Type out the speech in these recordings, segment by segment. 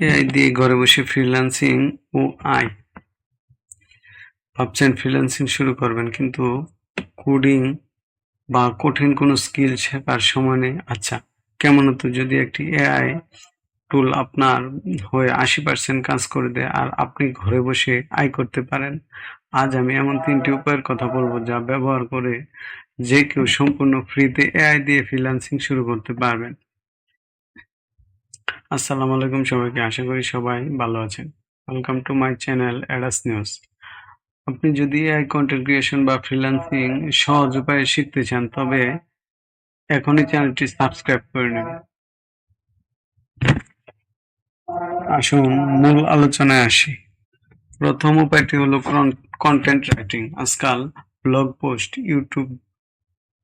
AI দিয়ে ঘরে বসে ফ্রিল্যান্সিং ও আয়। ভাবছেন ফ্রিল্যান্সিং শুরু করবেন, কিন্তু কোডিং বা কঠিন কোনো স্কিল শেখার সময় নেই। আচ্ছা, কেমন হতো যদি একটি এআই টুল আপনার হয়ে 80% কাজ করে দেয় আর আপনি ঘরে বসে আয় করতে পারেন? আজ আমি এমন 3টি উপায়ের কথা বলবো যা ব্যবহার করে যে কেউ সম্পূর্ণ ফ্রিতে এআই দিয়ে ফ্রিল্যান্সিং শুরু করতে পারবেন। আসসালামু আলাইকুম সবাইকে, আশা করি সবাই ভালো আছেন। Welcome to my channel ADAS news. আপনি যদি এআই কন্টেন্ট ক্রিয়েশন বা ফ্রিল্যান্সিং সহজ উপায়ে শিখতে চান, তবে এখনই চ্যানেলটি সাবস্ক্রাইব করে নিন। আসুন মূল আলোচনায় আসি। প্রথম উপায়টি হলো কন্টেন্ট রাইটিং। আজকাল blog post, YouTube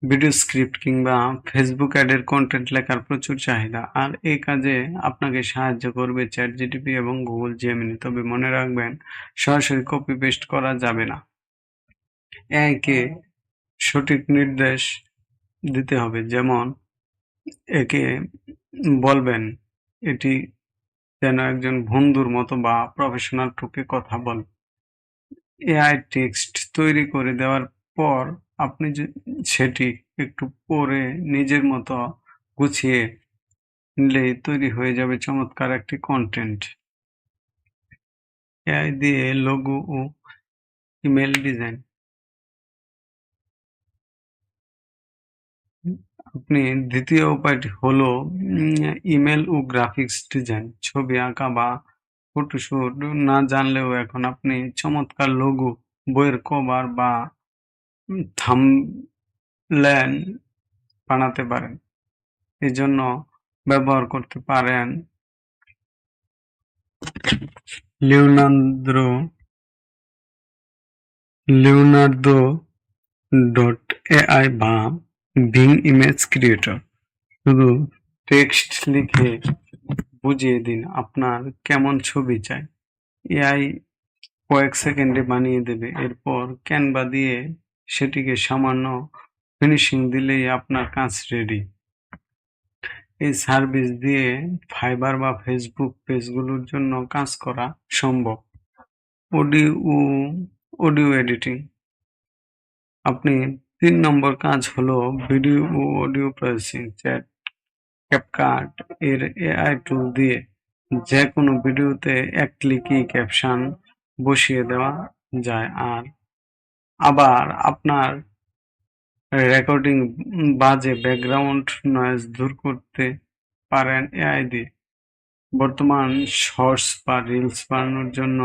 video script কিংবা ফেসবুক অ্যাডের কন্টেন্ট লেখার প্রচুর চাহিদা, আর এই কাজে আপনাকে সাহায্য করবে চ্যাটজিপিটি এবং গুগল জেমিনি। তবে মনে রাখবেন, সরাসরি কপি পেস্ট করা যাবে না। এআইকে সঠিক নির্দেশ দিতে হবে, যেমন একে বলবেন এটি যেন একজন বন্ধুর মতো বা প্রফেশনাল টুকে কথা বলে। এআই টেক্সট তৈরি করে দেওয়ার পর আপনি সেটি একটু পড়ে নিজের মতো গুছিয়ে নিলেই তৈরি হয়ে যাবে চমৎকার একটি কন্টেন্ট। এআই দিয়ে লোগো ও ইমেল ডিজাইন। আপনি দ্বিতীয় উপায়টি হলো ইমেল ও গ্রাফিক্স ডিজাইন। ছবি আঁকা বা ফটোশুট না জানলেও এখন আপনি চমৎকার লোগো, বইয়ের কভার বা থাম্বনেল বানাতে পারেন। এজন্য ব্যবহার করতে পারেন লিওনার্দো ডট এআই বা বিং ইমেজ ক্রিয়েটর। শুধু টেক্সট লিখে বুঝিয়ে দিন আপনার কেমন ছবি চাই, এআই কয়েক সেকেন্ডে বানিয়ে দেবে। এরপর ক্যানভা দিয়ে সেটিকে সামান্য ফিনিশিং দিলেই আপনার কাজ রেডি। এই সার্ভিস দিয়ে ফাইবার বা ফেসবুক পেজগুলোর জন্য কাজ করা সম্ভব। Audio editing. আপনি 3 নম্বর কাজ হলো ভিডিও ও অডিও প্রসেসিং। ক্যাপকাট এর এআই টুল দিয়ে যে কোনো ভিডিওতে এক ক্লিকেই ক্যাপশন বসিয়ে দেওয়া যায়, আর আবার আপনার রেকর্ডিং বাজে ব্যাকগ্রাউন্ড নয়েজ দূর করতে পারেন এআই দিয়ে। বর্তমান শর্টস বা রিলস বানানোর জন্য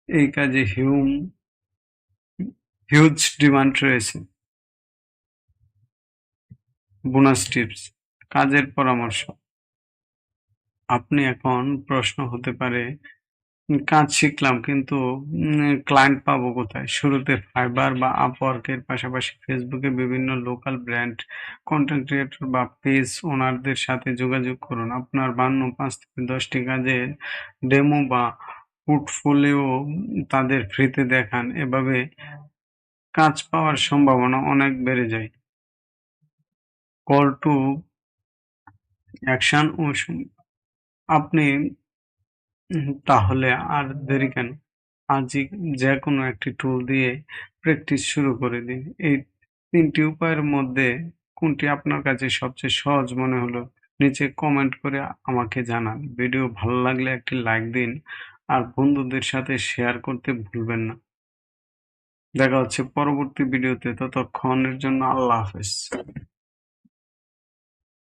এই কাজে হিউজ ডিমান্ড রয়েছে। বোনাস টিপস, কাজের পরামর্শ। আপনি এখন প্রশ্ন হতে পারে, কাজ শিখলাম কিন্তু ক্লায়েন্ট পাবো কোথায়? শুরুতে ফাইবার বা আপওয়ার্কের পাশাপাশি ফেসবুকে বিভিন্ন লোকাল ব্র্যান্ড, কন্টেন্ট ক্রিয়েটর বা পেজ ওনারদের সাথে যোগাযোগ করুন। আপনার বানানো 5 থেকে 10টি কাজের ডেমো বা পোর্টফোলিও তাদের ফ্রিতে দেখান। এভাবে কাজ পাওয়ার সম্ভাবনা অনেক বেড়ে যায়। কল টু অ্যাকশন ও আপনি তাহলে আর দেরি কেন? আজই যেকোনো একটি টুল দিয়ে প্র্যাকটিস শুরু করে দিন। এই 3টি উপায়ের মধ্যে কোনটি আপনার কাছে সবচেয়ে সহজ মনে হলো নিচে কমেন্ট করে আমাকে জানান। ভিডিও ভালো লাগলে একটি লাইক দিন আর বন্ধুদের সাথে শেয়ার করতে ভুলবেন না। দেখা হচ্ছে পরবর্তী ভিডিওতে, ততক্ষণের জন্য আল্লাহ হাফেজ।